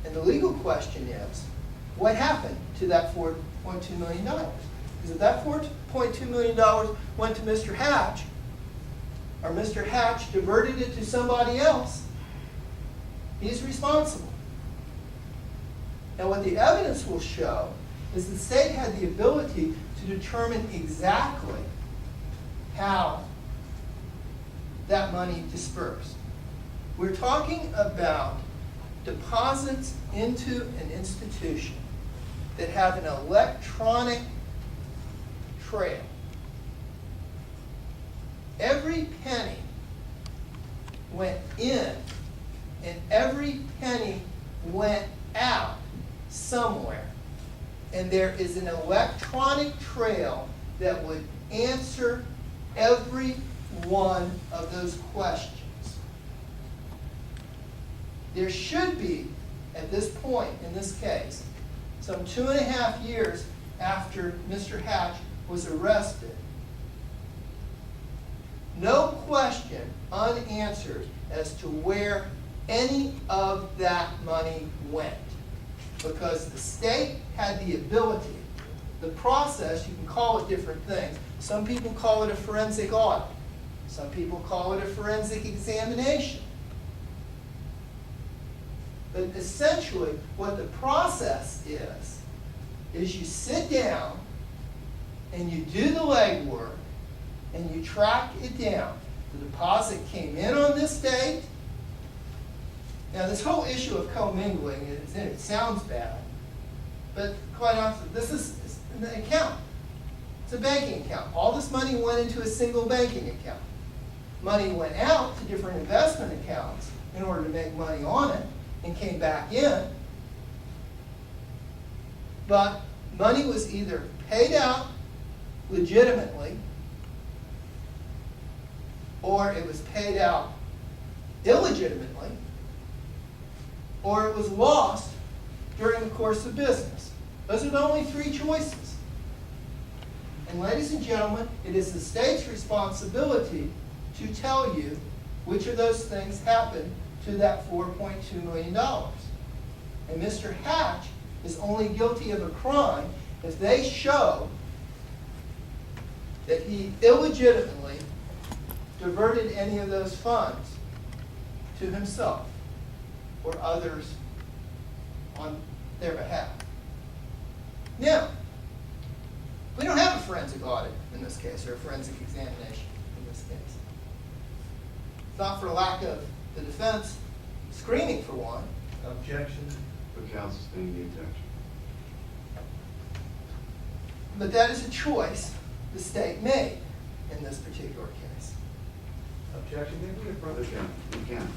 And the legal question is, what happened to that $4.2 million? Because if that $4.2 million went to Mr. Hatch, or Mr. Hatch diverted it to somebody else, he's responsible. And what the evidence will show is the state had the ability to determine exactly how that money dispersed. We're talking about deposits into an institution that have an electronic trail. Every penny went in and every penny went out somewhere. And there is an electronic trail that would answer every one of those questions. There should be, at this point in this case, some 2.5 years after Mr. Hatch was arrested, no question unanswered as to where any of that money went. Because the state had the ability, the process, you can call it different things. Some people call it a forensic audit. Some people call it a forensic examination. But essentially, what the process is you sit down and you do the legwork and you track it down. The deposit came in on this date. Now, this whole issue of commingling, it sounds bad, but quite honestly, this is an account. It's a banking account. All this money went into a single banking account. Money went out to different investment accounts in order to make money on it and came back in. But money was either paid out legitimately or it was paid out illegitimately, or it was lost during the course of business. Those are the only three choices. And ladies and gentlemen, it is the state's responsibility to tell you which of those things happened to that $4.2 million. And Mr. Hatch is only guilty of a crime if they show that he illegitimately diverted any of those funds to himself or others on their behalf. Now, we don't have a forensic audit in this case, or a forensic examination in this case. It's not for lack of the defense screening for one. Objection. For counsel suspending the objection. But that is a choice the state made in this particular case. Objection. Maybe a brother. You can.